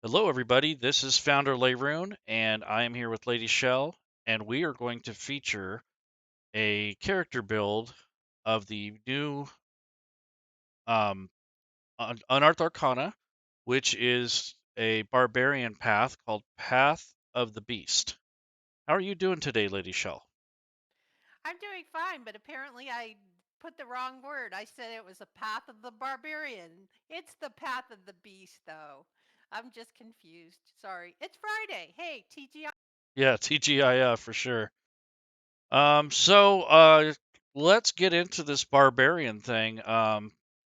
Hello, everybody. This is Founder Laerun, and I am here with Lady Shel, and we are going to feature a character build of the new um, Unearthed Arcana, which is a barbarian path called Path of the Beast. How are you doing today, Lady Shel? I'm doing fine, but apparently I put the wrong word. I said it was a path of the barbarian. It's the path of the beast, though. I'm just confused. Sorry. It's Friday. Hey, TGI. Yeah, TGIF for sure. So let's get into this barbarian thing.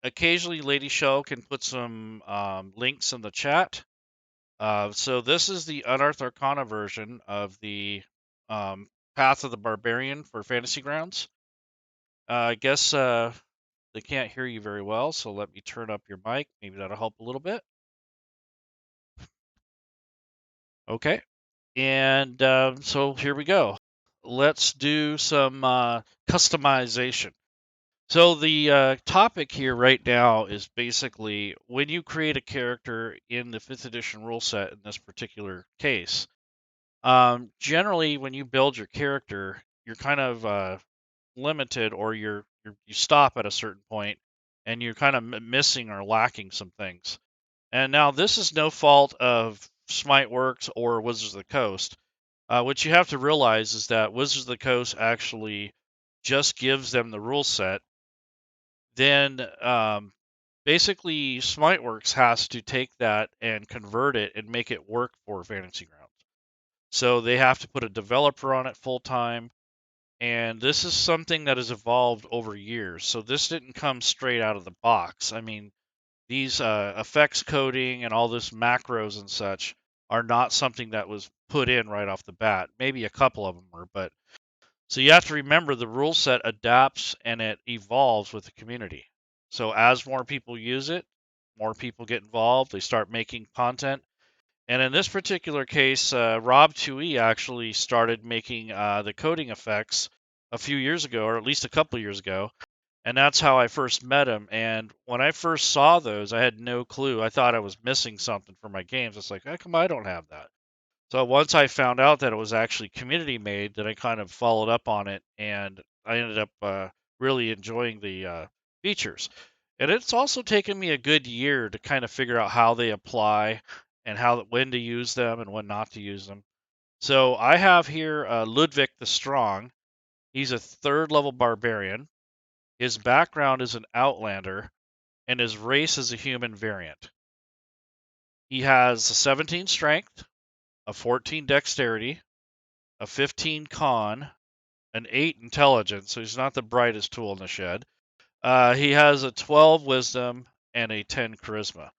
Occasionally, Lady Shel can put some links in the chat. So this is the Unearthed Arcana version of the um, Path of the Barbarian for Fantasy Grounds. I guess they can't hear you very well, so let me turn up your mic. Maybe that'll help a little bit. Okay. And so here we go. Let's do some customization. So the topic here right now is basically when you create a character in the 5th edition rule set in this particular case. Generally, when you build your character, you're kind of limited, or you stop at a certain point, and you're kind of missing or lacking some things. And now this is no fault of Smiteworks or Wizards of the Coast. What you have to realize is that Wizards of the Coast actually just gives them the rule set. Then basically Smiteworks has to take that and convert it and make it work for Fantasy Grounds. So they have to put a developer on it full time. And this is something that has evolved over years. So this didn't come straight out of the box. I mean, these effects coding and all this macros and such are not something that was put in right off the bat. Maybe a couple of them were, but so you have to remember the rule set adapts and it evolves with the community. So as more people use it, more people get involved, they start making content, and in this particular case, Rob 2E actually started making the coding effects a few years ago, or at least a couple of years ago. And that's how I first met him. And when I first saw those, I had no clue. I thought I was missing something for my games. It's like, how come I don't have that? So once I found out that it was actually community made, then I kind of followed up on it, and I ended up really enjoying the features. And it's also taken me a good year to kind of figure out how they apply and how when to use them and when not to use them. So I have here Ludwik the Strong. He's a third level barbarian. His background is an outlander, and his race is a human variant. He has a 17 strength, a 14 dexterity, a 15 con, an 8 intelligence, so he's not the brightest tool in the shed. He has a 12 wisdom and a 10 charisma.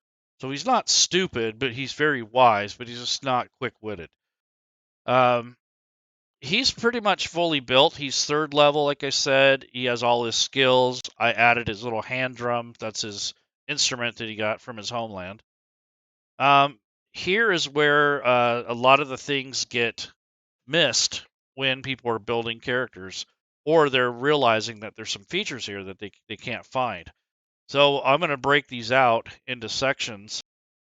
So he's not stupid, but he's very wise, but he's just not quick witted. Um, he's pretty much fully built. He's third level, like I said. He has all his skills. I added his little hand drum. That's his instrument that he got from his homeland. Um, Here is where a lot of the things get missed when people are building characters, or they're realizing that there's some features here that they can't find. So I'm going to break these out into sections.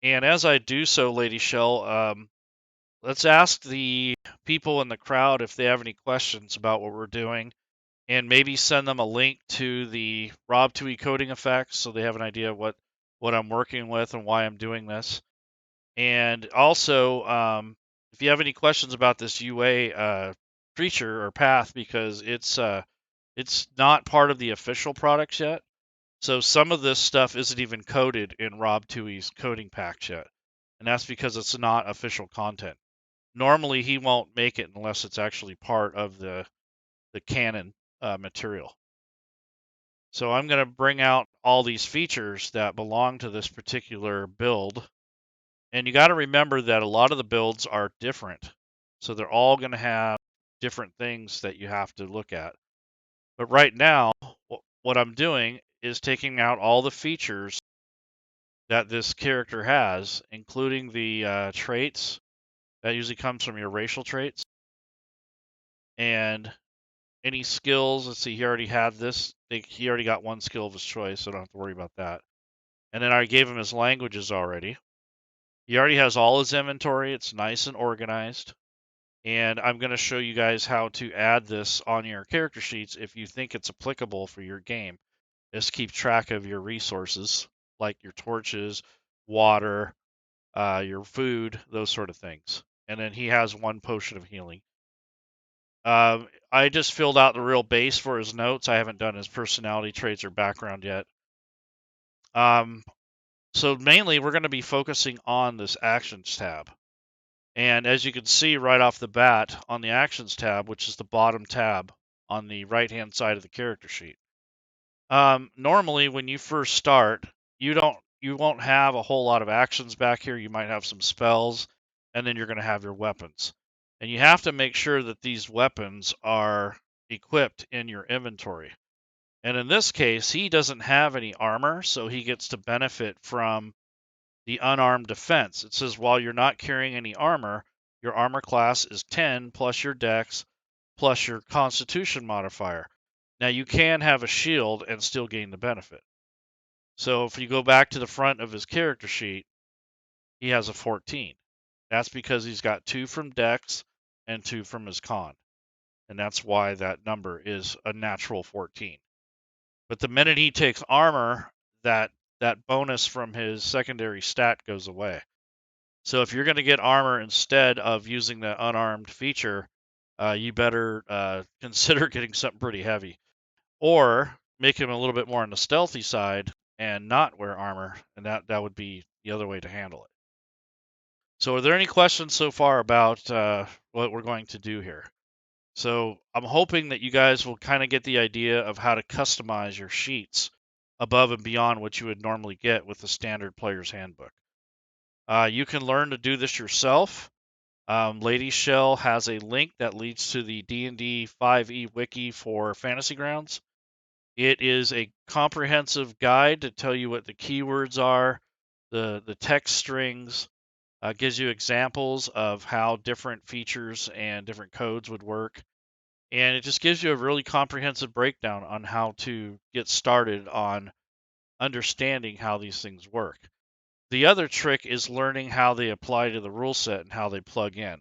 And as I do so, Lady Shel, let's ask the people in the crowd if they have any questions about what we're doing, and maybe send them a link to the Rob 2E coding effects so they have an idea of what I'm working with and why I'm doing this. And also, if you have any questions about this UA creature or path, because it's not part of the official products yet. So some of this stuff isn't even coded in Rob 2E's coding packs yet, and that's because it's not official content. Normally, he won't make it unless it's actually part of the canon material. So I'm going to bring out all these features that belong to this particular build. And you got to remember that a lot of the builds are different. So they're all going to have different things that you have to look at. But right now, what I'm doing is taking out all the features that this character has, including the traits. That usually comes from your racial traits. And any skills. Let's see, he already had this. He already got one skill of his choice, so I don't have to worry about that. And then I gave him his languages already. He already has all his inventory. It's nice and organized. And I'm going to show you guys how to add this on your character sheets if you think it's applicable for your game. Just keep track of your resources, like your torches, water, your food, those sort of things. And then he has 1 potion of healing. I just filled out the real base for his notes. I haven't done his personality traits or background yet. So mainly we're going to be focusing on this actions tab. And as you can see right off the bat on the actions tab, which is the bottom tab on the right-hand side of the character sheet. Normally when you first start, you won't have a whole lot of actions back here. You might have some spells, and then you're going to have your weapons. And you have to make sure that these weapons are equipped in your inventory. And in this case, he doesn't have any armor, so he gets to benefit from the unarmed defense. It says while you're not carrying any armor, your armor class is 10 plus your dex plus your constitution modifier. Now you can have a shield and still gain the benefit. So if you go back to the front of his character sheet, he has a 14. That's because he's got 2 from dex and 2 from his con. And that's why that number is a natural 14. But the minute he takes armor, that bonus from his secondary stat goes away. So if you're going to get armor instead of using the unarmed feature, you better consider getting something pretty heavy. Or make him a little bit more on the stealthy side and not wear armor, and that would be the other way to handle it. So are there any questions so far about what we're going to do here? So I'm hoping that you guys will kind of get the idea of how to customize your sheets above and beyond what you would normally get with the standard player's handbook. You can learn to do this yourself. Lady Shel has a link that leads to the D&D 5e wiki for Fantasy Grounds. It is a comprehensive guide to tell you what the keywords are, the text strings, gives you examples of how different features and different codes would work. And it just gives you a really comprehensive breakdown on how to get started on understanding how these things work. The other trick is learning how they apply to the rule set and how they plug in.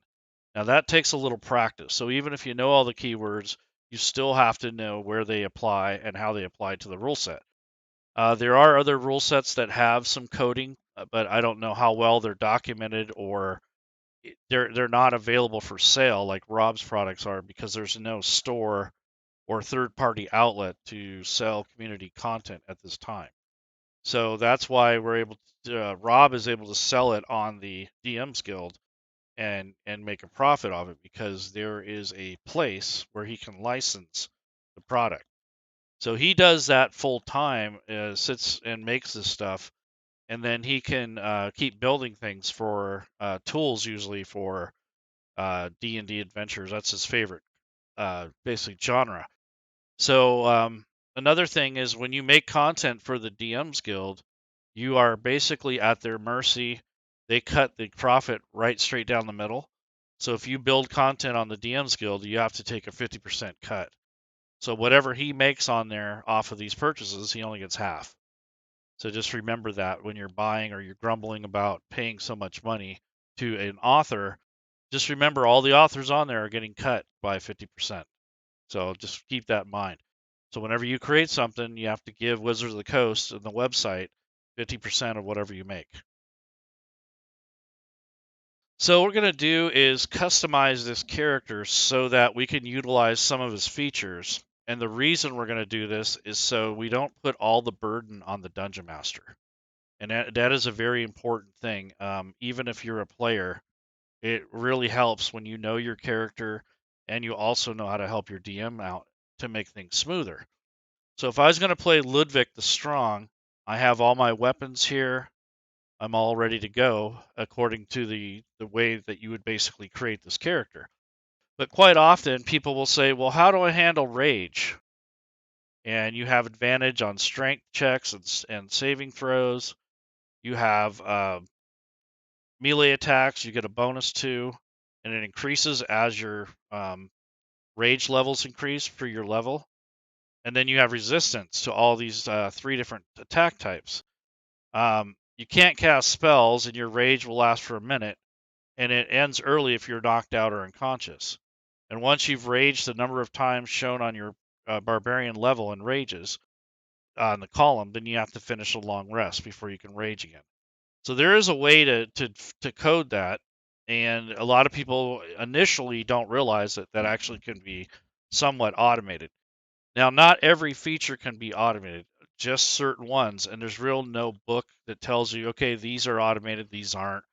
Now that takes a little practice. So even if you know all the keywords, you still have to know where they apply and how they apply to the rule set. There are other rule sets that have some coding, but I don't know how well they're documented, or they're not available for sale like Rob's products are, because there's no store or third-party outlet to sell community content at this time. So that's why we're able to, Rob is able to sell it on the DM's Guild and make a profit of it, because there is a place where he can license the product. So he does that full time, sits and makes this stuff, and then he can keep building things for tools, usually for D&D Adventurers. That's his favorite, basically genre. So another thing is when you make content for the DM's Guild, you are basically at their mercy. They cut the profit right straight down the middle. So if you build content on the DM's Guild, you have to take a 50% cut. So whatever he makes on there off of these purchases, he only gets half. So just remember that when you're buying or you're grumbling about paying so much money to an author, just remember all the authors on there are getting cut by 50%. So just keep that in mind. So whenever you create something, you have to give Wizards of the Coast and the website 50% of whatever you make. So what we're going to do is customize this character so that we can utilize some of his features. And the reason we're going to do this is so we don't put all the burden on the Dungeon Master. And that is a very important thing. Even if you're a player, it really helps when you know your character and you also know how to help your DM out to make things smoother. So if I was going to play Ludwik the Strong, I have all my weapons here. I'm all ready to go according to the way that you would basically create this character. But quite often people will say, well, how do I handle rage? And you have advantage on strength checks and saving throws. You have melee attacks, you get a bonus to, and it increases as your rage levels increase for your level. And then you have resistance to all these 3 different attack types. You can't cast spells, and your rage will last for a minute, and it ends early if you're knocked out or unconscious. And once you've raged the number of times shown on your barbarian level and rages on the column, then you have to finish a long rest before you can rage again. So there is a way to code that, and a lot of people initially don't realize that that actually can be somewhat automated. Now, not every feature can be automated, just certain ones, and there's real no book that tells you, okay, these are automated, these aren't.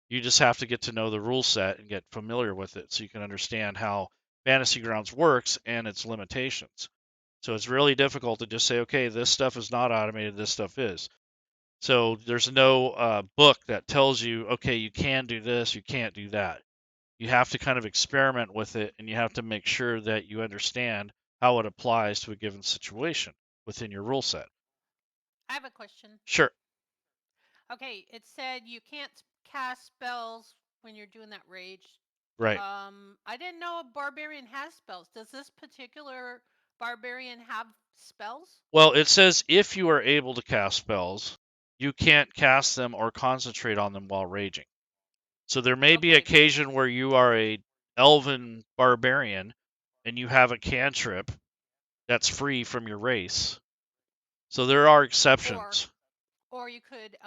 You just have to get to know the rule set and get familiar with it so you can understand how Fantasy Grounds works and its limitations. So it's really difficult to just say, okay, this stuff is not automated, this stuff is. So there's no book that tells you, okay, you can do this, you can't do that. You have to kind of experiment with it, and you have to make sure that you understand how it applies to a given situation within your rule set. I have a question. Sure. Okay, it said you can't cast spells when you're doing that rage. Right. I didn't know a barbarian has spells. Does this particular barbarian have spells? Well, it says if you are able to cast spells, you can't cast them or concentrate on them while raging. So there may be Okay. occasion where you are a elven barbarian and you have a cantrip that's free from your race. So there are Or exceptions. or you could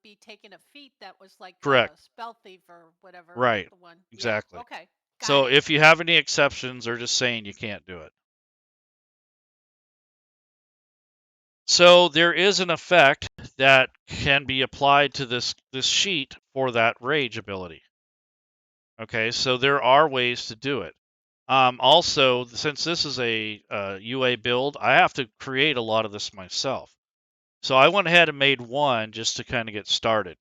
be taking a feat that was like Correct. spell thief or whatever Right. the one. Yeah. Exactly. Okay. Got So it. if you have any exceptions, they're just saying you can't do it. So there is an effect that can be applied to this sheet for that rage ability. Okay, so there are ways to do it. Also, since this is a UA build, I have to create a lot of this myself. So I went ahead and made one just to kind of get started.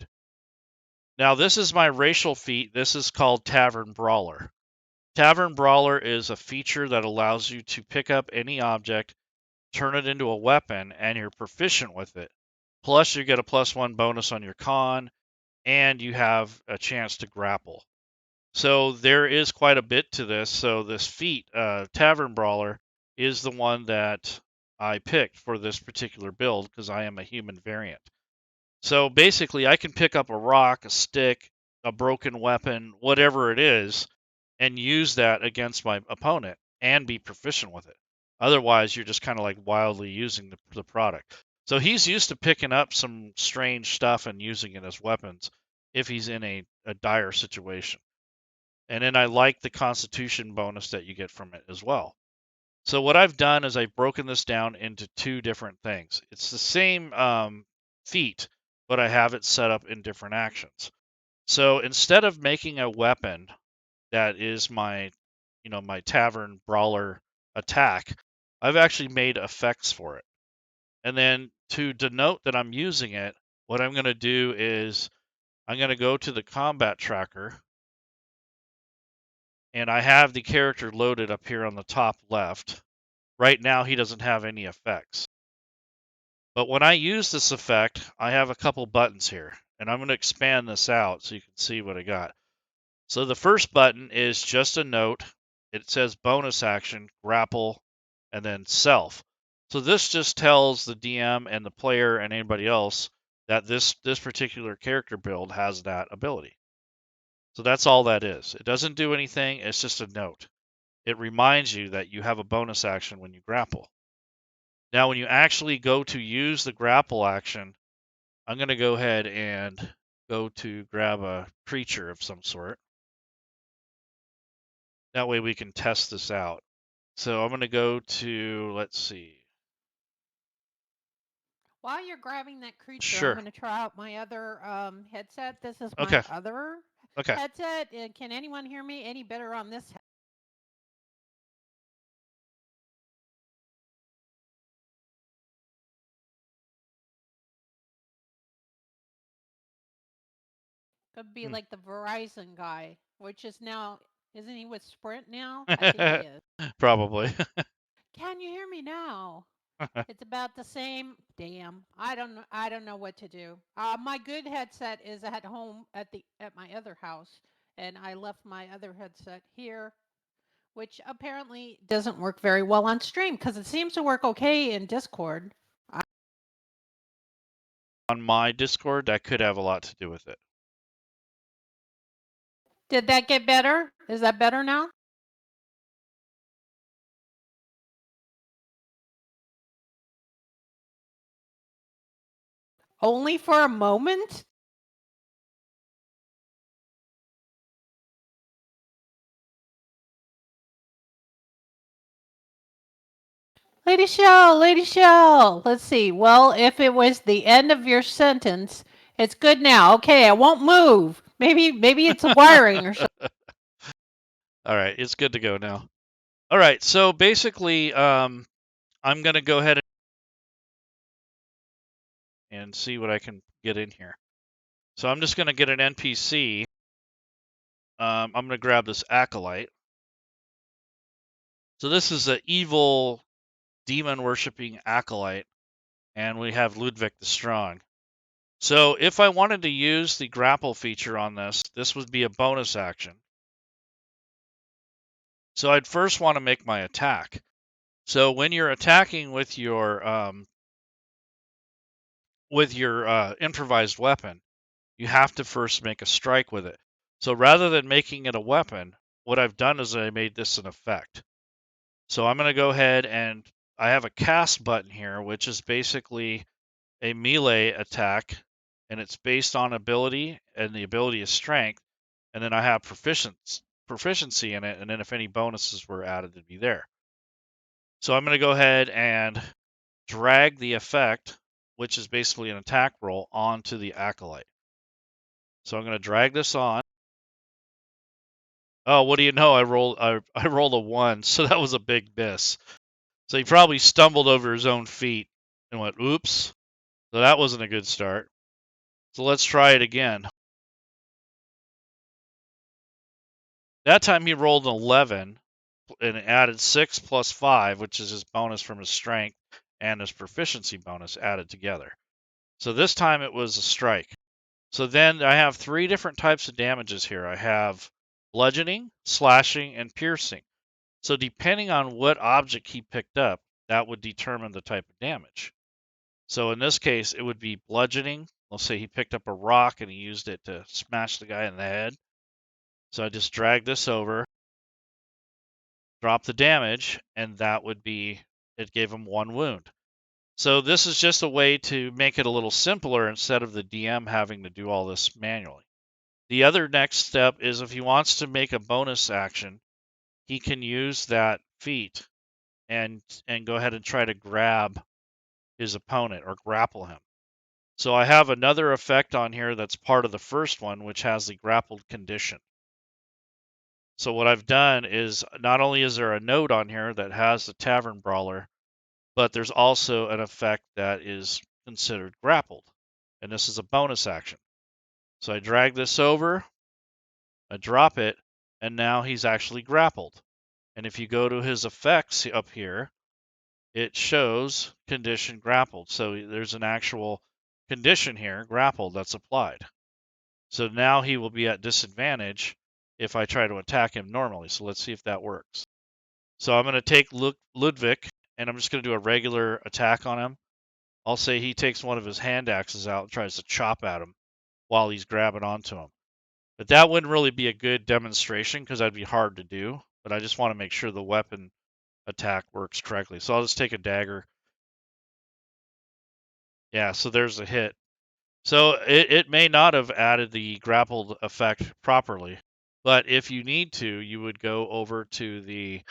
Now this is my racial feat. This is called Tavern Brawler. Tavern Brawler is a feature that allows you to pick up any object, turn it into a weapon, and you're proficient with it. Plus, you get a +1 bonus on your con, and you have a chance to grapple. So there is quite a bit to this. So this feat, Tavern Brawler, is the one that I picked for this particular build because I am a human variant. So basically, I can pick up a rock, a stick, a broken weapon, whatever it is, and use that against my opponent and be proficient with it. Otherwise, you're just kind of like wildly using the product. So he's used to picking up some strange stuff and using it as weapons if he's in a dire situation. And then I like the constitution bonus that you get from it as well. So what I've done is I've broken this down into two different things. It's the same feat, but I have it set up in different actions. So instead of making a weapon that is my tavern brawler attack, I've actually made effects for it. And then to denote that I'm using it, what I'm going to do is I'm going to go to the combat tracker, and I have the character loaded up here on the top left. Right now, he doesn't have any effects. But when I use this effect, I have a couple buttons here, and I'm going to expand this out so you can see what I got. So the first button is just a note. It says bonus action, grapple, and then self. So this just tells the DM and the player and anybody else that this particular character build has that ability. So that's all that is. It doesn't do anything, it's just a note. It reminds you that you have a bonus action when you grapple. Now, when you actually go to use the grapple action, I'm going to go ahead and go to grab a creature of some sort. That way we can test this out. So I'm going to go to, let's see. While you're grabbing that creature, I'm Sure. going to try out my other headset. This is my Okay. other Okay. headset. Can anyone hear me any better on this? Could be like the Verizon guy, which is now, isn't he with Sprint now? I think he is. Probably. Can you hear me now? It's about the same. Damn, I don't know what to do. My good headset is at home at my other house, and I left my other headset here, which apparently doesn't work very well on stream because it seems to work okay in Discord. on my Discord, that could have a lot to do with it. Did that get better? Is that better now? Only for a moment? Lady Shel. Let's see. Well, if it was the end of your sentence, it's good now. Okay, I won't move. Maybe it's a wiring or something. All right, it's good to go now. All right, so basically, I'm going to go ahead and see what I can get in here. So I'm just going to get an NPC. I'm going to grab this acolyte. So this is an evil demon worshipping acolyte, and we have Ludwik the Strong. So if I wanted to use the grapple feature on this would be a bonus action. So I'd first want to make my attack. So when you're attacking with your improvised weapon, you have to first make a strike with it. So rather than making it a weapon, what I've done is I made this an effect. So I'm going to go ahead and I have a cast button here, which is basically a melee attack, and it's based on ability, and the ability is strength, and then I have proficiency in it, and then if any bonuses were added, it'd be there. So I'm going to go ahead and drag the effect, which is basically an attack roll, onto the acolyte. So I'm going to drag this on. Oh, what do you know? I rolled a 1, so that was a big miss. So he probably stumbled over his own feet and went, oops. So that wasn't a good start. So let's try it again. That time he rolled an 11 and added 6 plus 5, which is his bonus from his strength and his proficiency bonus added together. So this time it was a strike. So then I have 3 different types of damages here. I have bludgeoning, slashing, and piercing. So depending on what object he picked up, that would determine the type of damage. So in this case, it would be bludgeoning. Let's say he picked up a rock and he used it to smash the guy in the head. So I just drag this over, drop the damage, and that would be, it gave him 1 wound. So this is just a way to make it a little simpler instead of the DM having to do all this manually. The other next step is if he wants to make a bonus action, he can use that feat and go ahead and try to grab his opponent or grapple him. So I have another effect on here that's part of the first one, which has the grappled condition. So what I've done is not only is there a note on here that has the Tavern Brawler, but there's also an effect that is considered grappled. And this is a bonus action. So I drag this over, I drop it, and now he's actually grappled. And if you go to his effects up here, it shows condition grappled. So there's an actual condition here, grappled, that's applied. So now he will be at disadvantage if I try to attack him normally. So let's see if that works. So I'm going to take Ludwik, and I'm just going to do a regular attack on him. I'll say he takes one of his hand axes out and tries to chop at him while he's grabbing onto him. But that wouldn't really be a good demonstration because that'd be hard to do. But I just want to make sure the weapon attack works correctly. So I'll just take a dagger. Yeah, so there's a hit. So it may not have added the grappled effect properly, but if you need to, you would go over to the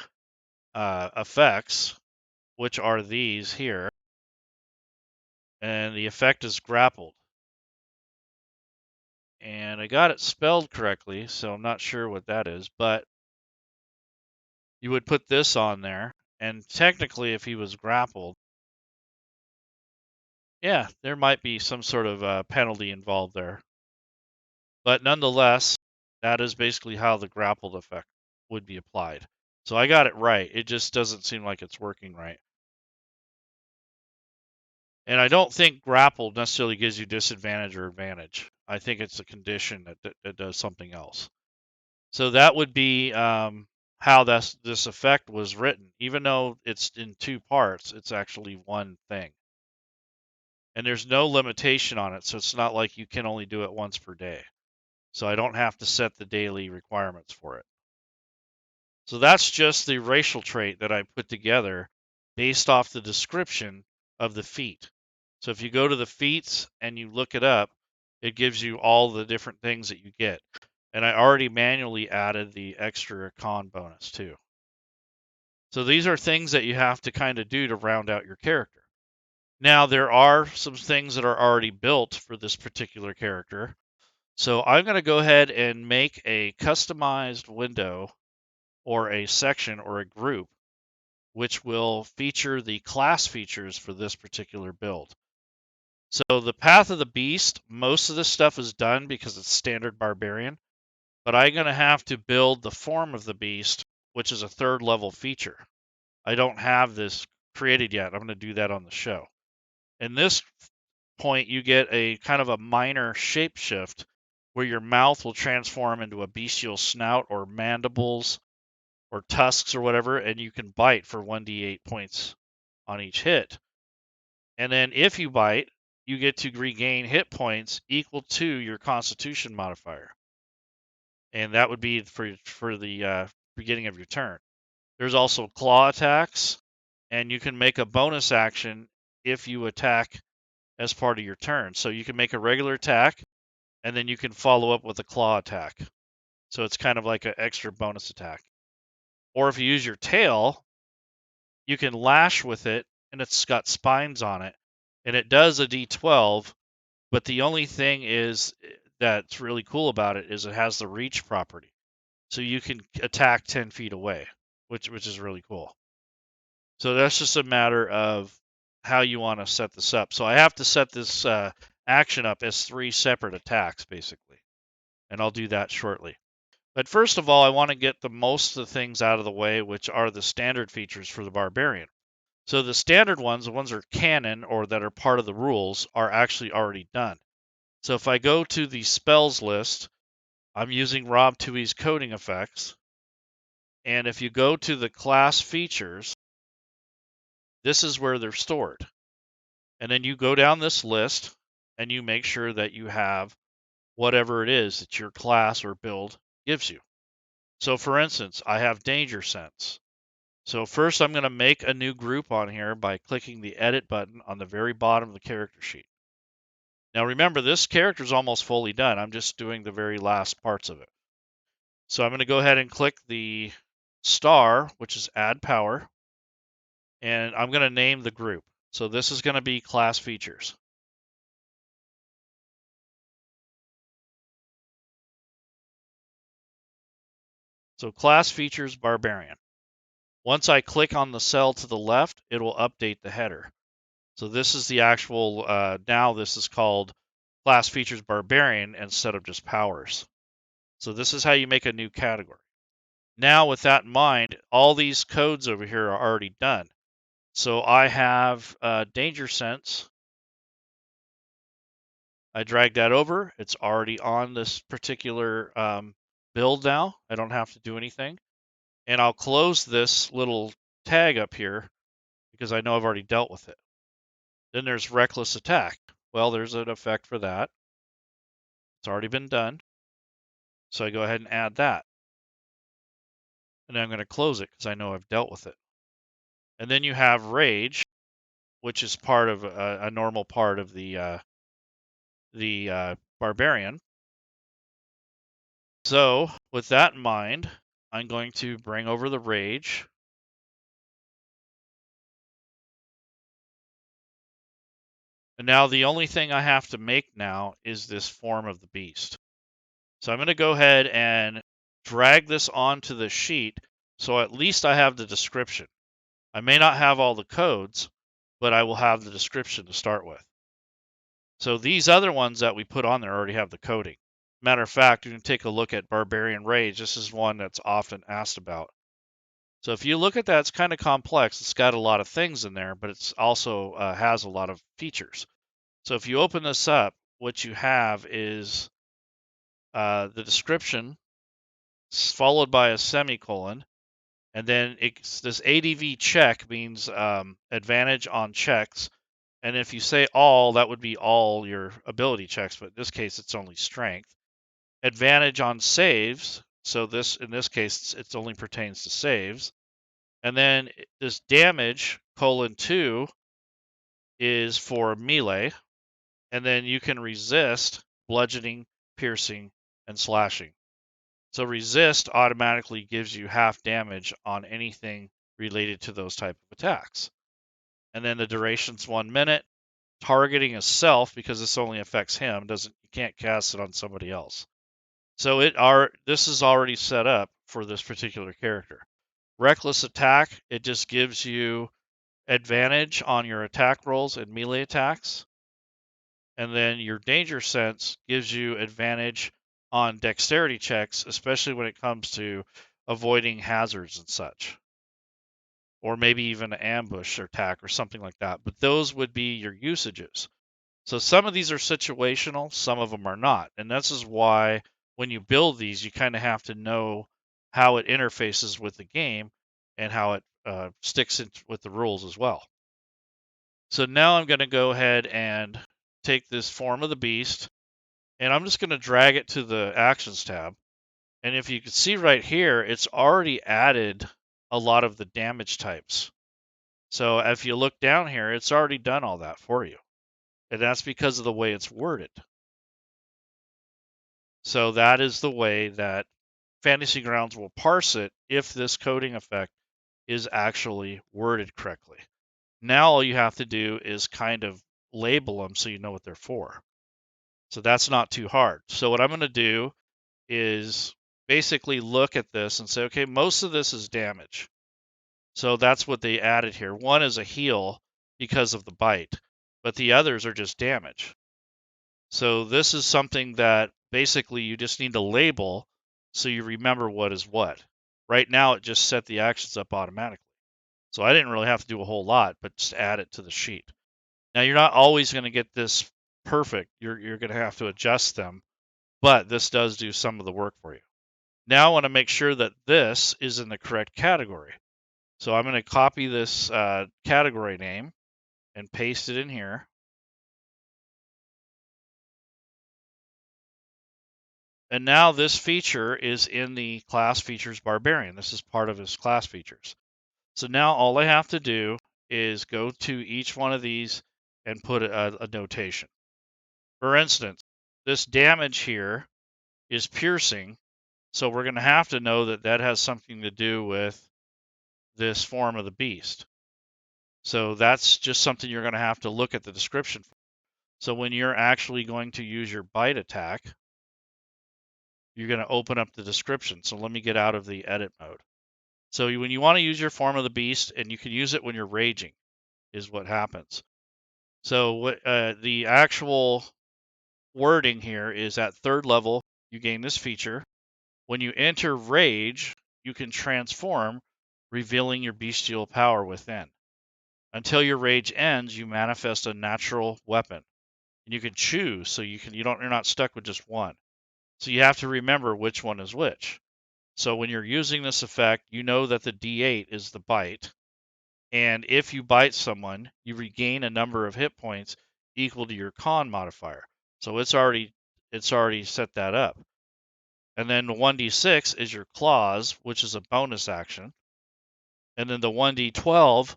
effects, which are these here, and the effect is grappled. And I got it spelled correctly, so I'm not sure what that is, but you would put this on there, and technically if he was grappled, yeah, there might be some sort of penalty involved there. But nonetheless, that is basically how the grappled effect would be applied. So I got it right. It just doesn't seem like it's working right. And I don't think grappled necessarily gives you disadvantage or advantage. I think it's a condition that does something else. So that would be how this effect was written. Even though it's in 2 parts, it's actually one thing. and there's no limitation on it, so it's not like you can only do it once per day. So I don't have to set the daily requirements for it. So that's just the racial trait that I put together based off the description of the feat. So if you go to the feats and you look it up, it gives you all the different things that you get. And I already manually added the extra con bonus too. So these are things that you have to kind of do to round out your character. Now, there are some things that are already built for this particular character. So I'm going to go ahead and make a customized window or a section or a group which will feature the class features for this particular build. So the Path of the Beast, most of this stuff is done because it's standard Barbarian, but I'm going to have to build the Form of the Beast, which is a 3rd level feature. I don't have this created yet. I'm going to do that on the show. In this point, you get a kind of a minor shapeshift where your mouth will transform into a bestial snout or mandibles or tusks or whatever, and you can bite for 1d8 points on each hit. And then if you bite, you get to regain hit points equal to your Constitution modifier. And that would be for the beginning of your turn. There's also claw attacks, and you can make a bonus action if you attack as part of your turn. So you can make a regular attack, and then you can follow up with a claw attack. So it's kind of like an extra bonus attack. Or if you use your tail, you can lash with it, and it's got spines on it, and it does a d12, but the only thing is that's really cool about it is it has the reach property. So you can attack 10 feet away, which is really cool. So that's just a matter of how you want to set this up. So I have to set this action up as 3 separate attacks, basically. And I'll do that shortly. But first of all, I want to get the most of the things out of the way, which are the standard features for the Barbarian. So the standard ones, the ones that are canon or that are part of the rules, are actually already done. So if I go to the spells list, I'm using Rob Tui's coding effects. And if you go to the class features, this is where they're stored. And then you go down this list and you make sure that you have whatever it is that your class or build gives you. So for instance, I have Danger Sense. So first I'm going to make a new group on here by clicking the edit button on the very bottom of the character sheet. Now remember, this character is almost fully done. I'm just doing the very last parts of it. So I'm going to go ahead and click the star, which is add power, and I'm going to name the group. So this is going to be class features. So class features Barbarian. Once I click on the cell to the left, it will update the header. So this is the actual, now this is called class features Barbarian instead of just powers. So this is how you make a new category. Now with that in mind, all these codes over here are already done. So I have Danger Sense. I drag that over. It's already on this particular build now. I don't have to do anything. And I'll close this little tag up here because I know I've already dealt with it. Then there's Reckless Attack. Well, there's an effect for that. It's already been done. So I go ahead and add that. And I'm going to close it because I know I've dealt with it. And then you have Rage, which is part of a normal part of the Barbarian. So with that in mind, I'm going to bring over the Rage. And now the only thing I have to make now is this Form of the Beast. So I'm going to go ahead and drag this onto the sheet so at least I have the description. I may not have all the codes, but I will have the description to start with. So these other ones that we put on there already have the coding. Matter of fact, you can take a look at Barbarian Rage. This is one that's often asked about. So if you look at that, it's kind of complex. It's got a lot of things in there, but it's also has a lot of features. So if you open this up, what you have is the description followed by a semicolon, and then this ADV check means advantage on checks, And if you say all, that would be all your ability checks, but in this case, it's only strength. Advantage on saves. So in this case, it only pertains to saves. And then this damage, (2) is for melee. And then you can resist bludgeoning, piercing, and slashing. So resist automatically gives you half damage on anything related to those type of attacks. And then the duration's 1 minute. Targeting is self because this only affects him. You can't cast it on somebody else. So this is already set up for this particular character. Reckless attack, it just gives you advantage on your attack rolls and melee attacks. And then your danger sense gives you advantage on dexterity checks, especially when it comes to avoiding hazards and such. Or maybe even an ambush or attack or something like that. But those would be your usages. So some of these are situational, some of them are not. And this is why when you build these, you kind of have to know how it interfaces with the game and how it sticks with the rules as well. So now I'm going to go ahead and take this form of the beast, and I'm just going to drag it to the actions tab. And if you can see right here, it's already added a lot of the damage types. So if you look down here, it's already done all that for you. And that's because of the way it's worded. So that is the way that Fantasy Grounds will parse it if this coding effect is actually worded correctly. Now all you have to do is kind of label them so you know what they're for. So that's not too hard. So what I'm going to do is basically look at this and say, okay, most of this is damage. So that's what they added here. One is a heal because of the bite, but the others are just damage. So this is something that basically you just need to label so you remember what is what. Right now, it just set the actions up automatically. So I didn't really have to do a whole lot, but just add it to the sheet. Now, you're not always going to get this perfect. You're going to have to adjust them, but this does do some of the work for you. Now I want to make sure that this is in the correct category. So I'm going to copy this category name and paste it in here. And now this feature is in the class features Barbarian. This is part of his class features. So now all I have to do is go to each one of these and put a notation. For instance, this damage here is piercing. So we're going to have to know that that has something to do with this form of the beast. So that's just something you're going to have to look at the description for. So when you're actually going to use your bite attack, you're going to open up the description. So let me get out of the edit mode. So when you want to use your form of the beast, and you can use it when you're raging, is what happens. So what the actual wording here is at 3rd level, you gain this feature. When you enter rage, you can transform, revealing your bestial power within. Until your rage ends, you manifest a natural weapon. And you can choose, so you're not stuck with just one. So you have to remember which one is which. So when you're using this effect, you know that the D8 is the bite. And if you bite someone, you regain a number of hit points equal to your con modifier. So it's already set that up. And then the 1d6 is your claws, which is a bonus action. And then the 1d12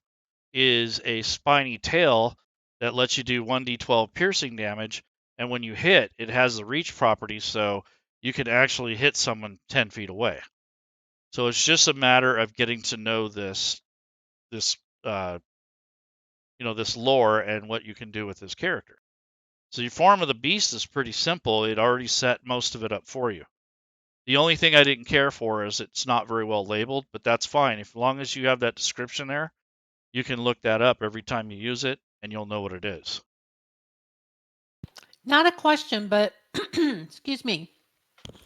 is a spiny tail that lets you do 1d12 piercing damage. And when you hit, it has the reach property, so you can actually hit someone 10 feet away. So it's just a matter of getting to know this lore and what you can do with this character. So your form of the beast is pretty simple. It already set most of it up for you. The only thing I didn't care for is it's not very well labeled, but that's fine. As long as you have that description there, you can look that up every time you use it, and you'll know what it is. Not a question, but excuse me,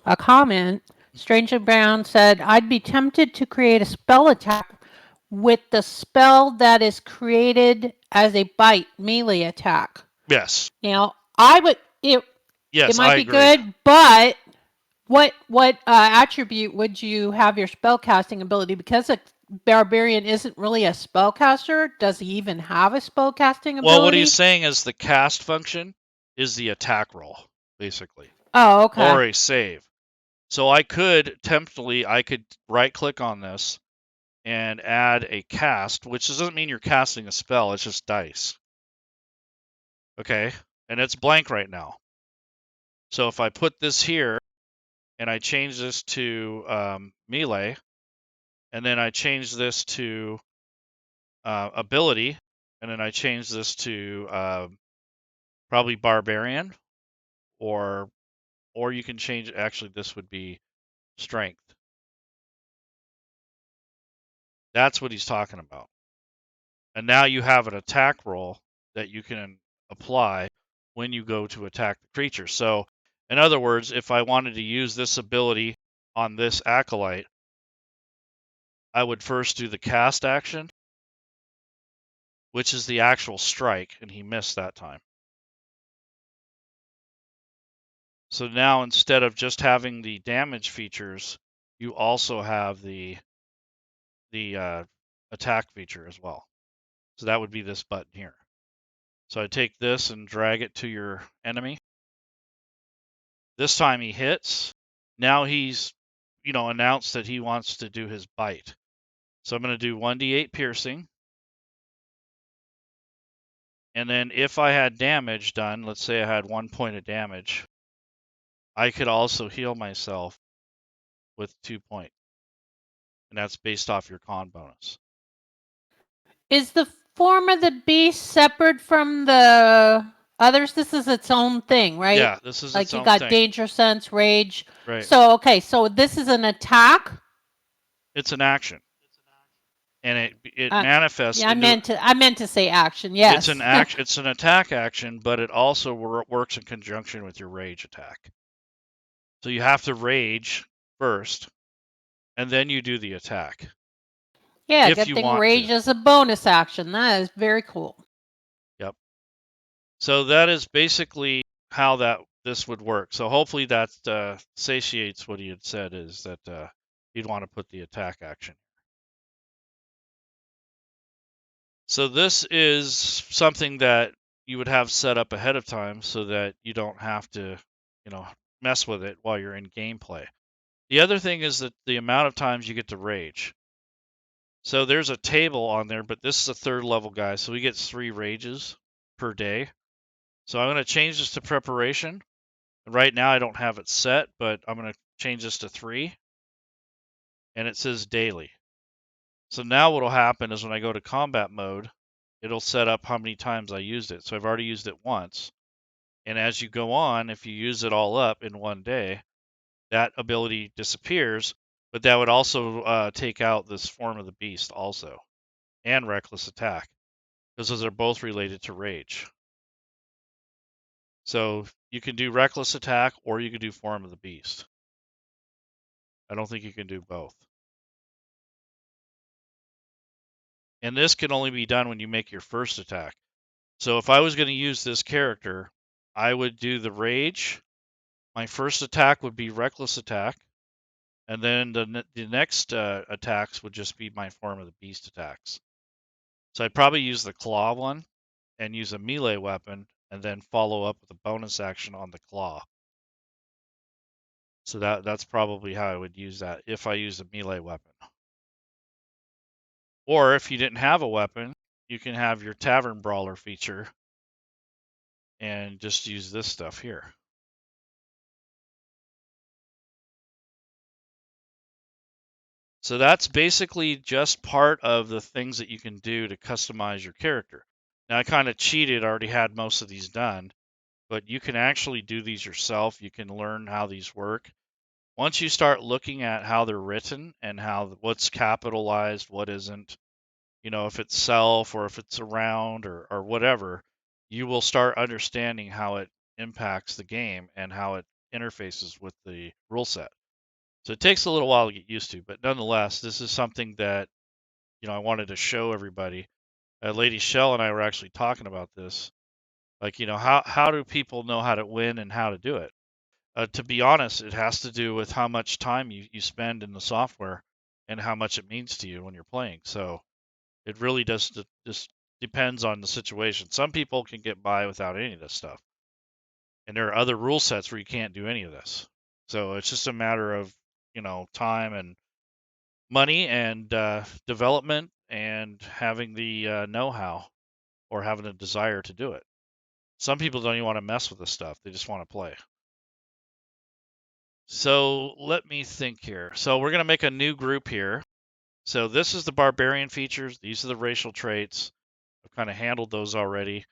a comment. Stranger Brown said, I'd be tempted to create a spell attack with the spell that is created as a bite melee attack. Yes. Now, I would, it might be agree. good, but what attribute would you have your spell casting ability? Because Barbarian isn't really a spellcaster? Does he even have a spellcasting ability? Well, what he's saying is the cast function is the attack roll, basically. Oh, okay. Or a save. So I could right click on this and add a cast, which doesn't mean you're casting a spell, it's just dice. Okay, and it's blank right now. So if I put this here and I change this to melee, and then I change this to ability, and then I change this to probably barbarian, or you can change. Actually, this would be strength. That's what he's talking about. And now you have an attack roll that you can apply when you go to attack the creature. So, in other words, if I wanted to use this ability on this acolyte, I would first do the cast action, which is the actual strike, and he missed that time. So now instead of just having the damage features, you also have the attack feature as well. So that would be this button here. So I take this and drag it to your enemy. This time he hits. Now he's, announced that he wants to do his bite. So I'm going to do 1d8 piercing. And then if I had damage done, let's say I had 1 point of damage, I could also heal myself with 2 points. And that's based off your con bonus. Is the form of the beast separate from the others? This is its own thing, right? Yeah, this is like its you own got thing. danger sense, rage. Right. So okay, so this is an attack. It's an action, and it manifests. Yeah, I into, meant to say action. Yes. It's an action. It's an attack action, but it also works in conjunction with your rage attack. So you have to rage first, and then you do the attack. Yeah, if good you thing want rage to. is a bonus action. That is very cool. Yep. So that is basically how this would work. So hopefully that satiates what he had said, is that you'd want to put the attack action. So this is something that you would have set up ahead of time so that you don't have to, mess with it while you're in gameplay. The other thing is that the amount of times you get to rage. So there's a table on there, but this is a 3rd level guy, so he gets 3 rages per day. So I'm going to change this to preparation. Right now I don't have it set, but I'm going to change this to 3. And it says daily. So now what will happen is when I go to combat mode, it'll set up how many times I used it. So I've already used it once. And as you go on, if you use it all up in one day, that ability disappears. But that would also take out this form of the beast also, and reckless attack, because those are both related to rage. So you can do reckless attack, or you can do form of the beast. I don't think you can do both. And this can only be done when you make your first attack. So if I was going to use this character, I would do the rage. My first attack would be reckless attack. And then the next attacks would just be my form of the beast attacks. So I'd probably use the claw one and use a melee weapon, and then follow up with a bonus action on the claw. So that's probably how I would use that if I use a melee weapon. Or if you didn't have a weapon, you can have your Tavern Brawler feature and just use this stuff here. So that's basically just part of the things that you can do to customize your character. Now I kind of cheated, already had most of these done, but you can actually do these yourself. You can learn how these work. Once you start looking at how they're written and what's capitalized, what isn't, if it's self or if it's around or whatever, you will start understanding how it impacts the game and how it interfaces with the rule set. So it takes a little while to get used to, but nonetheless, this is something that, I wanted to show everybody. Lady Shel and I were actually talking about this. Like, how do people know how to win and how to do it? To be honest, it has to do with how much time you spend in the software and how much it means to you when you're playing. So it really does just depends on the situation. Some people can get by without any of this stuff, and there are other rule sets where you can't do any of this. So it's just a matter of time and money and development and having the know-how or having a desire to do it. Some people don't even want to mess with this stuff; they just want to play. So let me think here. So we're going to make a new group here. So this is the barbarian features. These are the racial traits. I've kind of handled those already.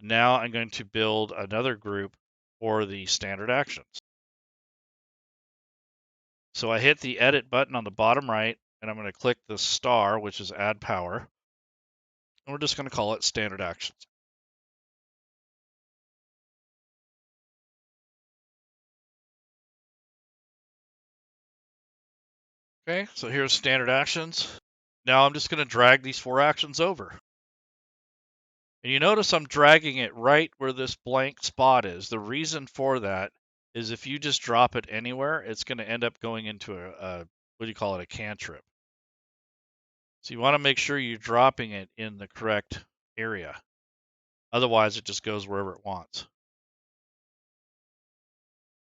Now I'm going to build another group for the standard actions. So I hit the edit button on the bottom right, and I'm going to click the star, which is add power. And we're just going to call it standard actions. Okay, so here's standard actions. Now I'm just going to drag these 4 actions over. And you notice I'm dragging it right where this blank spot is. The reason for that is if you just drop it anywhere, it's going to end up going into a what do you call it, a cantrip. So you want to make sure you're dropping it in the correct area. Otherwise, it just goes wherever it wants.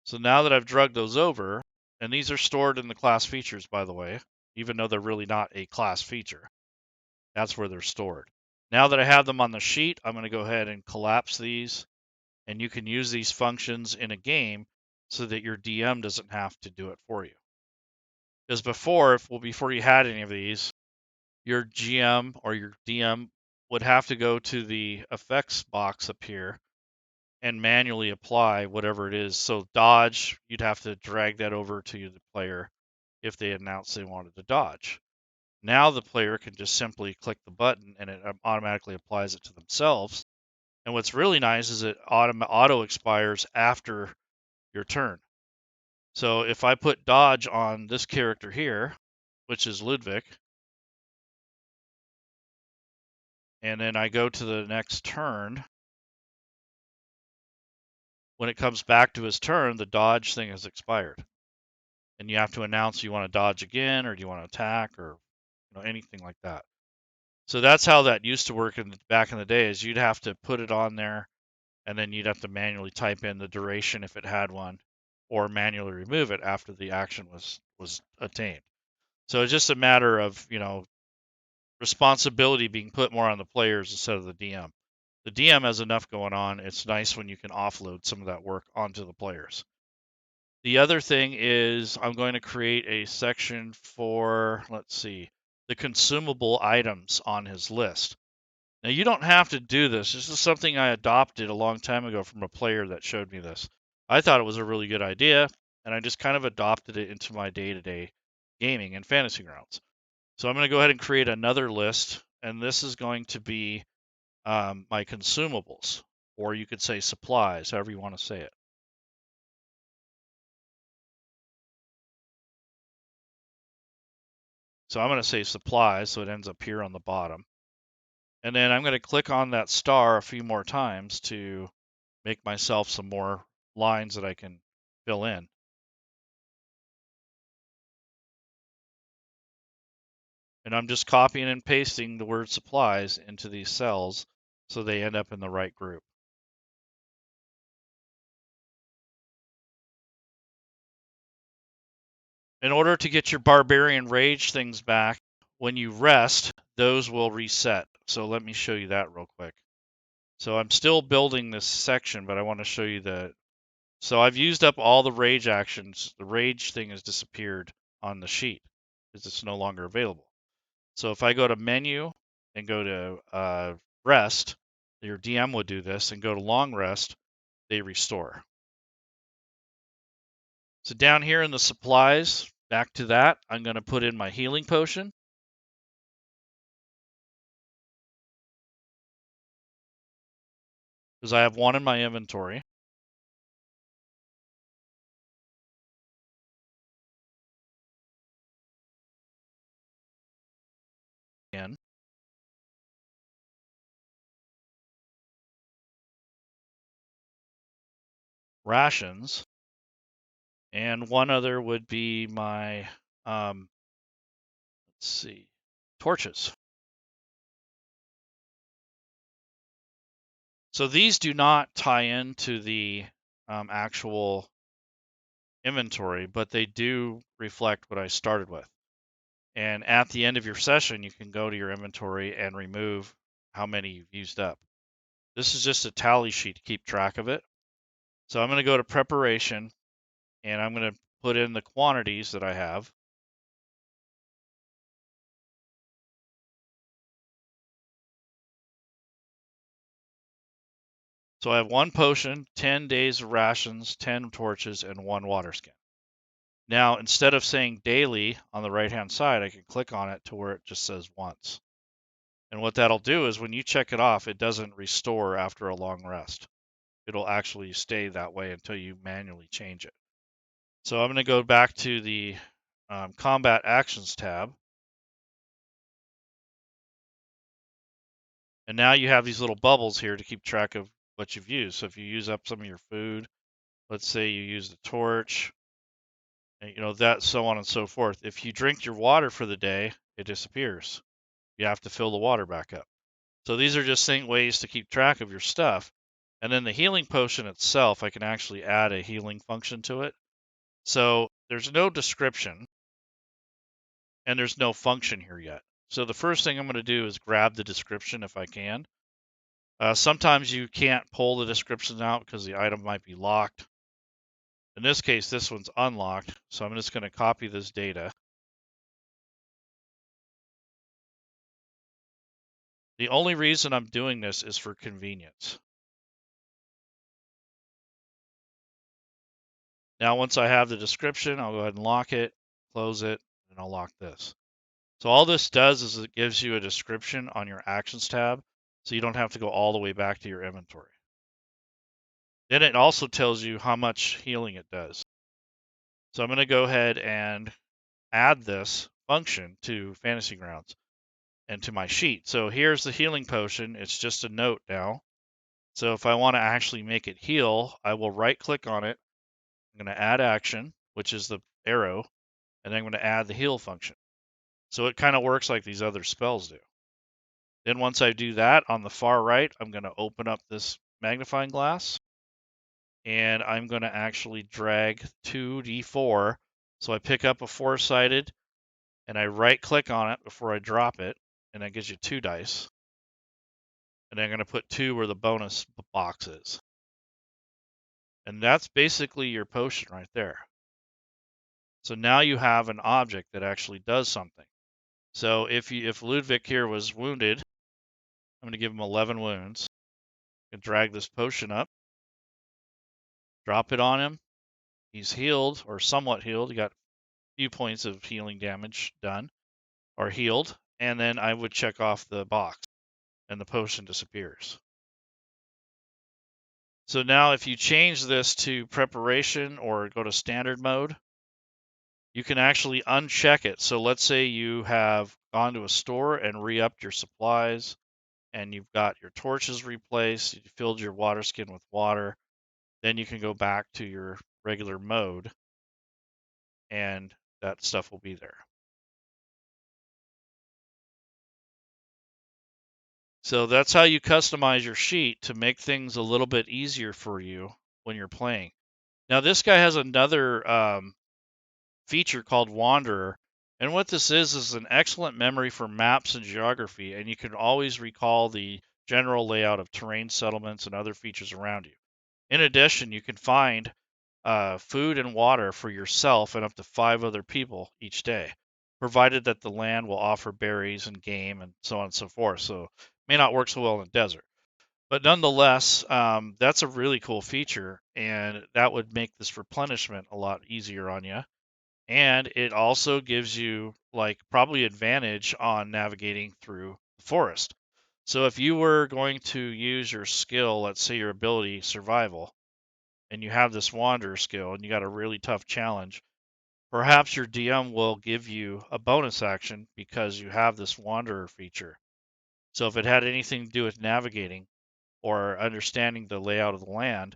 So now that I've dragged those over, and these are stored in the class features, by the way, even though they're really not a class feature, that's where they're stored. Now that I have them on the sheet, I'm going to go ahead and collapse these, and you can use these functions in a game so that your DM doesn't have to do it for you. Because before you had any of these, your GM or your DM would have to go to the effects box up here and manually apply whatever it is. So dodge, you'd have to drag that over to the player if they announced they wanted to dodge. Now the player can just simply click the button and it automatically applies it to themselves. And what's really nice is it auto expires after your turn. So if I put dodge on this character here, which is Ludwik, and then I go to the next turn, when it comes back to his turn, the dodge thing has expired. And you have to announce you want to dodge again or do you want to attack or anything like that. So that's how that used to work back in the day is you'd have to put it on there and then you'd have to manually type in the duration if it had one or manually remove it after the action was attained. So it's just a matter of, responsibility being put more on the players instead of the DM. The DM has enough going on. It's nice when you can offload some of that work onto the players. The other thing is I'm going to create a section for, let's see, the consumable items on his list. Now, you don't have to do this. This is something I adopted a long time ago from a player that showed me this. I thought it was a really good idea, and I just kind of adopted it into my day-to-day gaming and fantasy grounds. So I'm going to go ahead and create another list, and this is going to be my consumables, or you could say supplies, however you want to say it. So I'm going to say supplies, so it ends up here on the bottom. And then I'm going to click on that star a few more times to make myself some more lines that I can fill in. And I'm just copying and pasting the word supplies into these cells so they end up in the right group. In order to get your Barbarian Rage things back, when you rest, those will reset. So let me show you that real quick. So I'm still building this section, but I want to show you so I've used up all the rage actions. The rage thing has disappeared on the sheet because it's no longer available. So if I go to menu and go to rest, your DM would do this, and go to long rest, they restore. So down here in the supplies, back to that, I'm going to put in my healing potion. Because I have one in my inventory. And rations. And one other would be my let's see, torches. So these do not tie into the actual inventory, but they do reflect what I started with. And at the end of your session, you can go to your inventory and remove how many you've used up. This is just a tally sheet to keep track of it. So I'm going to go to preparation, and I'm going to put in the quantities that I have. So I have 1 potion, 10 days of rations, 10 torches, and 1 water skin. Now, instead of saying daily on the right-hand side, I can click on it to where it just says once. And what that'll do is when you check it off, it doesn't restore after a long rest. It'll actually stay that way until you manually change it. So I'm going to go back to the Combat Actions tab. And now you have these little bubbles here to keep track of what you've used. So if you use up some of your food, let's say you use the torch, and that, so on and so forth. If you drink your water for the day, it disappears. You have to fill the water back up. So these are just ways to keep track of your stuff. And then the healing potion itself, I can actually add a healing function to it. So there's no description and there's no function here yet. So the first thing I'm going to do is grab the description if I can. Sometimes you can't pull the description out because the item might be locked. In this case, this one's unlocked, so I'm just going to copy this data. The only reason I'm doing this is for convenience. Now, once I have the description, I'll go ahead and lock it, close it, and I'll lock this. So all this does is it gives you a description on your Actions tab, so you don't have to go all the way back to your inventory. Then it also tells you how much healing it does. So I'm going to go ahead and add this function to Fantasy Grounds and to my sheet. So here's the healing potion. It's just a note now. So if I want to actually make it heal, I will right click on it. I'm going to add action, which is the arrow, and then I'm going to add the heal function. So it kind of works like these other spells do. Then once I do that, on the far right, I'm going to open up this magnifying glass, and I'm going to actually drag 2d4. So I pick up a 4-sided, and I right click on it before I drop it, and that gives you 2 dice. And I'm going to put 2 where the bonus box is. And that's basically your potion right there. So now you have an object that actually does something. So if Ludwik here was wounded, I'm going to give him 11 wounds. And drag this potion up, drop it on him. He's healed, or somewhat healed. He got a few points of healing damage done, or healed. And then I would check off the box, and the potion disappears. So now if you change this to preparation or go to standard mode, you can actually uncheck it. So let's say you have gone to a store and re-upped your supplies, and you've got your torches replaced, you filled your water skin with water, then you can go back to your regular mode, and that stuff will be there. So that's how you customize your sheet to make things a little bit easier for you when you're playing. Now this guy has another feature called Wanderer. And what this is an excellent memory for maps and geography, and you can always recall the general layout of terrain, settlements, and other features around you. In addition, you can find food and water for yourself and up to 5 other people each day, provided that the land will offer berries and game and so on and so forth. So it may not work so well in the desert. But nonetheless, that's a really cool feature, and that would make this replenishment a lot easier on you. And it also gives you probably advantage on navigating through the forest. So if you were going to use your skill, let's say your ability survival, and you have this wanderer skill and you got a really tough challenge, perhaps your DM will give you a bonus action because you have this wanderer feature. So if it had anything to do with navigating or understanding the layout of the land,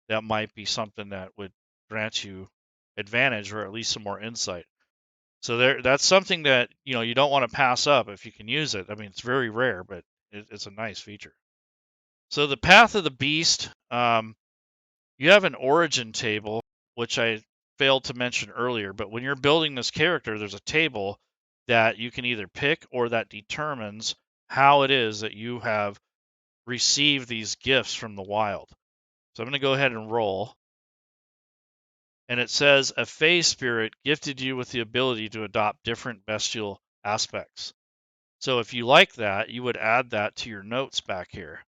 that might be something that would grant you advantage or at least some more insight. So that's something that you don't want to pass up if you can use it. I mean, it's very rare, but it's a nice feature. So the Path of the Beast, you have an origin table, which I failed to mention earlier. But when you're building this character, there's a table that you can either pick or that determines how it is that you have received these gifts from the wild. So I'm going to go ahead and roll. And it says a Fey spirit gifted you with the ability to adopt different bestial aspects. So if you like that, you would add that to your notes back here.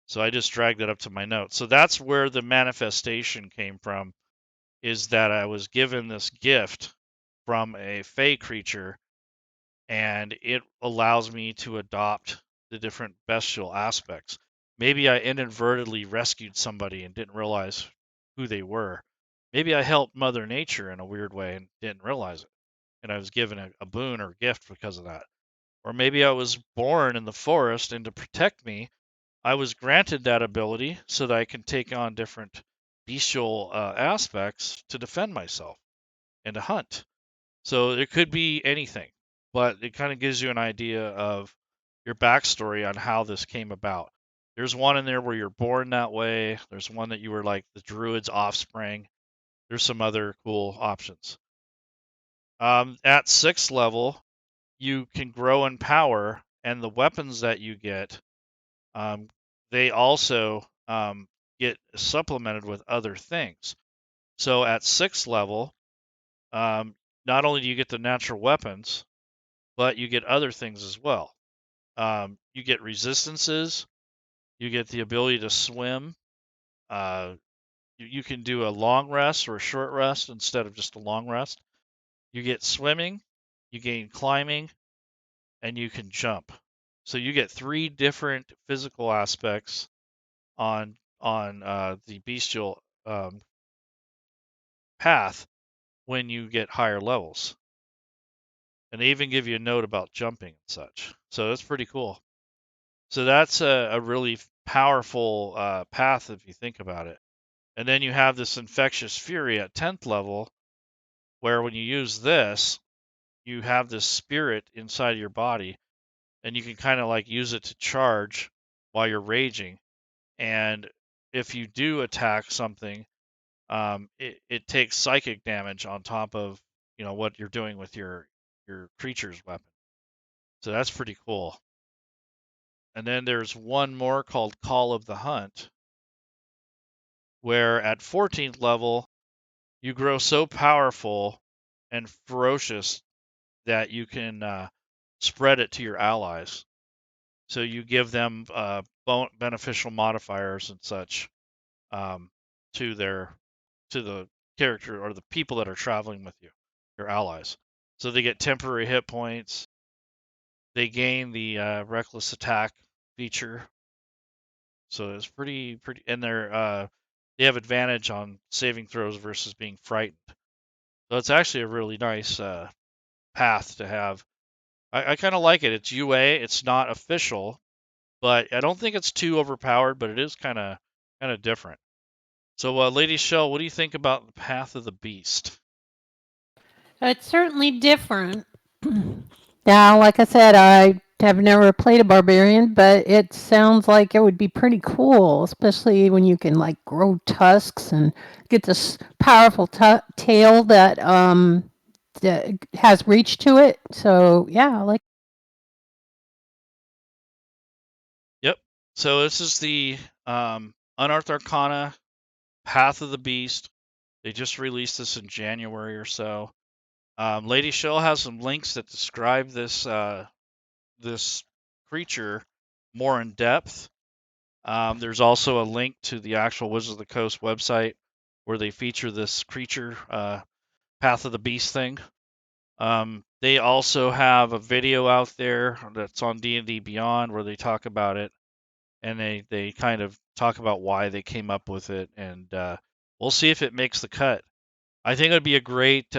So I just dragged that up to my notes. So that's where the manifestation came from, is that I was given this gift from a Fey creature, and it allows me to adopt the different bestial aspects. Maybe I inadvertently rescued somebody and didn't realize who they were. Maybe I helped Mother Nature in a weird way and didn't realize it, and I was given a boon or gift because of that. Or maybe I was born in the forest, and to protect me, I was granted that ability so that I can take on different bestial aspects to defend myself and to hunt. So it could be anything, but it kind of gives you an idea of your backstory on how this came about. There's one in there where you're born that way. There's one that you were like the druid's offspring. There's some other cool options. At 6th level, you can grow in power, and the weapons that you get, they also get supplemented with other things. So at 6th level, not only do you get the natural weapons, but you get other things as well. You get resistances, you get the ability to swim. You can do a long rest or a short rest instead of just a long rest. You get swimming, you gain climbing, and you can jump. So you get 3 different physical aspects on the bestial path when you get higher levels. And they even give you a note about jumping and such. So that's pretty cool. So that's a really powerful path if you think about it. And then you have this Infectious Fury at 10th level, where when you use this, you have this spirit inside your body, and you can kind of like use it to charge while you're raging. And if you do attack something, it takes psychic damage on top of what you're doing with your creature's weapon. So that's pretty cool. And then there's one more called Call of the Hunt, where at 14th level you grow so powerful and ferocious that you can spread it to your allies. So you give them beneficial modifiers and such to the character or the people that are traveling with you, your allies. So they get temporary hit points. They gain the reckless attack feature. So it's pretty, and they have advantage on saving throws versus being frightened. So it's actually a really nice path to have. I kind of like it. It's UA. It's not official, but I don't think it's too overpowered. But it is kind of different. So, Lady Shel, what do you think about the Path of the Beast? It's certainly different. Now, like I said, I have never played a barbarian, but it sounds like it would be pretty cool, especially when you can like grow tusks and get this powerful tail that has reach to it. So yeah, I like. Yep. So this is the Unearthed Arcana Path of the Beast. They just released this in January or so. Lady Shell has some links that describe this creature more in depth. There's also a link to the actual Wizards of the Coast website where they feature this creature, Path of the Beast thing. They also have a video out there that's on DnDBeyond where they talk about it, and they kind of talk about why they came up with it, and we'll see if it makes the cut. I think it would be a great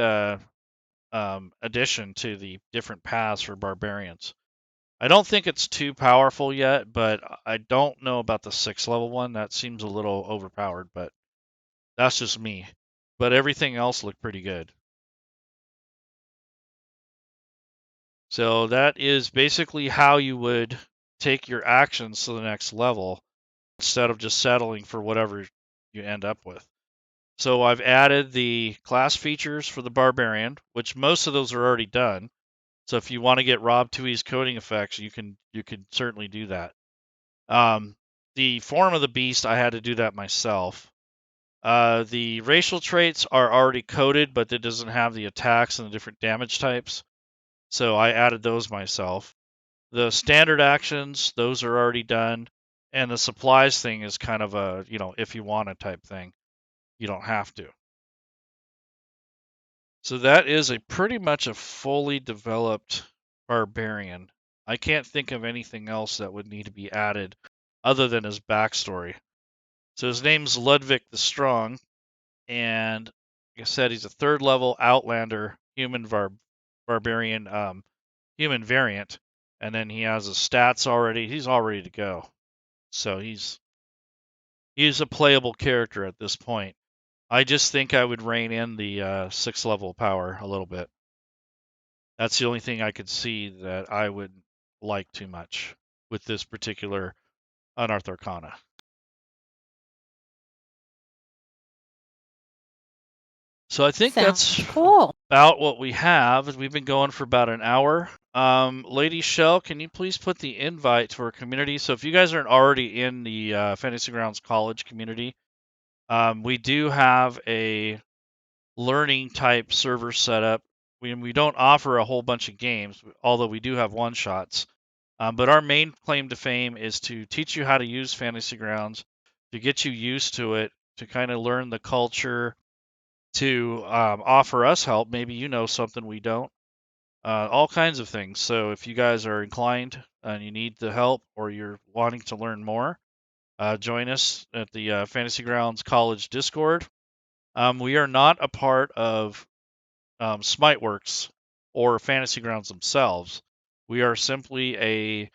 addition to the different paths for barbarians. I don't think it's too powerful yet, but I don't know about the 6th level one. That seems a little overpowered, but that's just me. But everything else looked pretty good. So that is basically how you would take your actions to the next level instead of just settling for whatever you end up with. So I've added the class features for the Barbarian, which most of those are already done. So if you want to get Rob Tui's coding effects, you can certainly do that. The form of the beast, I had to do that myself. The racial traits are already coded, but it doesn't have the attacks and the different damage types. So I added those myself. The standard actions, those are already done. And the supplies thing is kind of a, if you want a type thing. You don't have to. So that is pretty much a fully developed barbarian. I can't think of anything else that would need to be added other than his backstory. So his name's Ludwik the Strong, and like I said, he's a third level Outlander human barbarian human variant, and then he has his stats already. He's all ready to go. So he's a playable character at this point. I just think I would rein in the 6th level power a little bit. That's the only thing I could see that I would like too much with this particular Unearthed Arcana. So I think Sounds that's cool. about what we have. We've been going for about an hour. Lady Shel, can you please put the invite to our community? So if you guys aren't already in the Fantasy Grounds College community, we do have a learning type server setup. We don't offer a whole bunch of games, although we do have one shots. But our main claim to fame is to teach you how to use Fantasy Grounds, to get you used to it, to kind of learn the culture, to offer us help. Maybe you know something we don't. All kinds of things. So if you guys are inclined and you need the help or you're wanting to learn more, join us at the Fantasy Grounds College Discord. We are not a part of Smiteworks or Fantasy Grounds themselves. We are simply a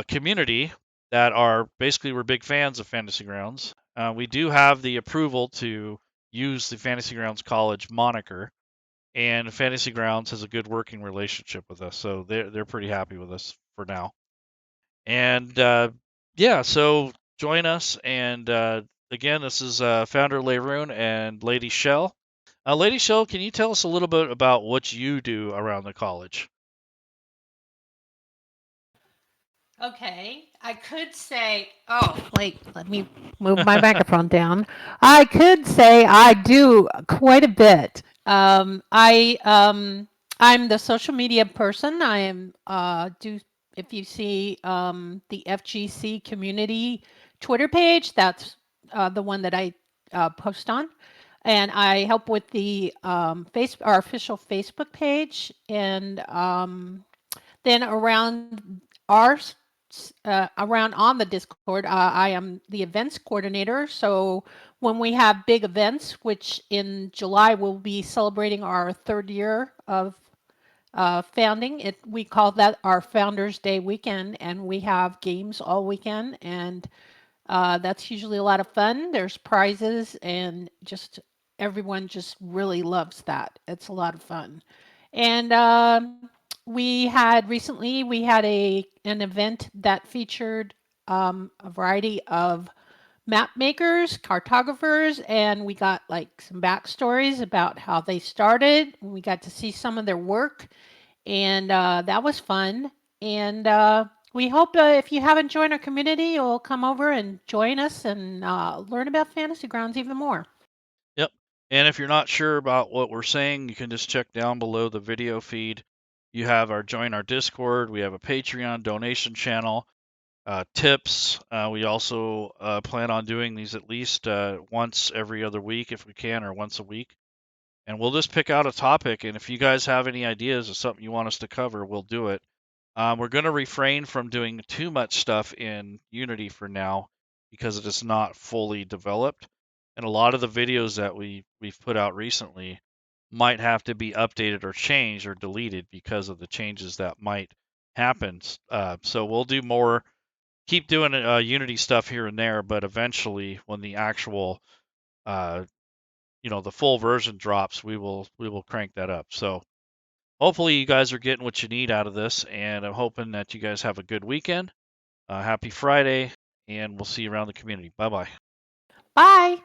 community that are basically we're big fans of Fantasy Grounds. We do have the approval to use the Fantasy Grounds College moniker, and Fantasy Grounds has a good working relationship with us, so they're pretty happy with us for now. And yeah, so join us. And again, this is founder Laerun and Lady Shel. Lady Shel, can you tell us a little bit about what you do around the college? Okay, I could say, oh, wait, let me move my microphone down. I could say I do quite a bit. I'm the social media person. I am do if you see the FGC community Twitter page, that's the one that I post on. And I help with the our official Facebook page, and then our around on the Discord, I am the events coordinator. So when we have big events, which in July we'll be celebrating our 3rd year of founding, we call that our Founders Day weekend, and we have games all weekend, and that's usually a lot of fun. There's prizes, and just everyone just really loves that. It's a lot of fun. And we had an event that featured a variety of map makers, cartographers, and we got like some backstories about how they started. We got to see some of their work, and that was fun. And we hope if you haven't joined our community, you'll come over and join us and learn about Fantasy Grounds even more. Yep. And if you're not sure about what we're saying, you can just check down below the video feed. You have our join our Discord. We have a Patreon donation channel, tips. We also plan on doing these at least once every other week if we can, or once a week. And we'll just pick out a topic. And if you guys have any ideas of something you want us to cover, we'll do it. We're going to refrain from doing too much stuff in Unity for now because it is not fully developed. And a lot of the videos that we've put out recently might have to be updated or changed or deleted because of the changes that might happen. So we'll do more, keep doing Unity stuff here and there, but eventually, when the actual the full version drops, we will crank that up. So hopefully you guys are getting what you need out of this, and I'm hoping that you guys have a good weekend. Happy Friday, and we'll see you around the community. Bye bye. Bye.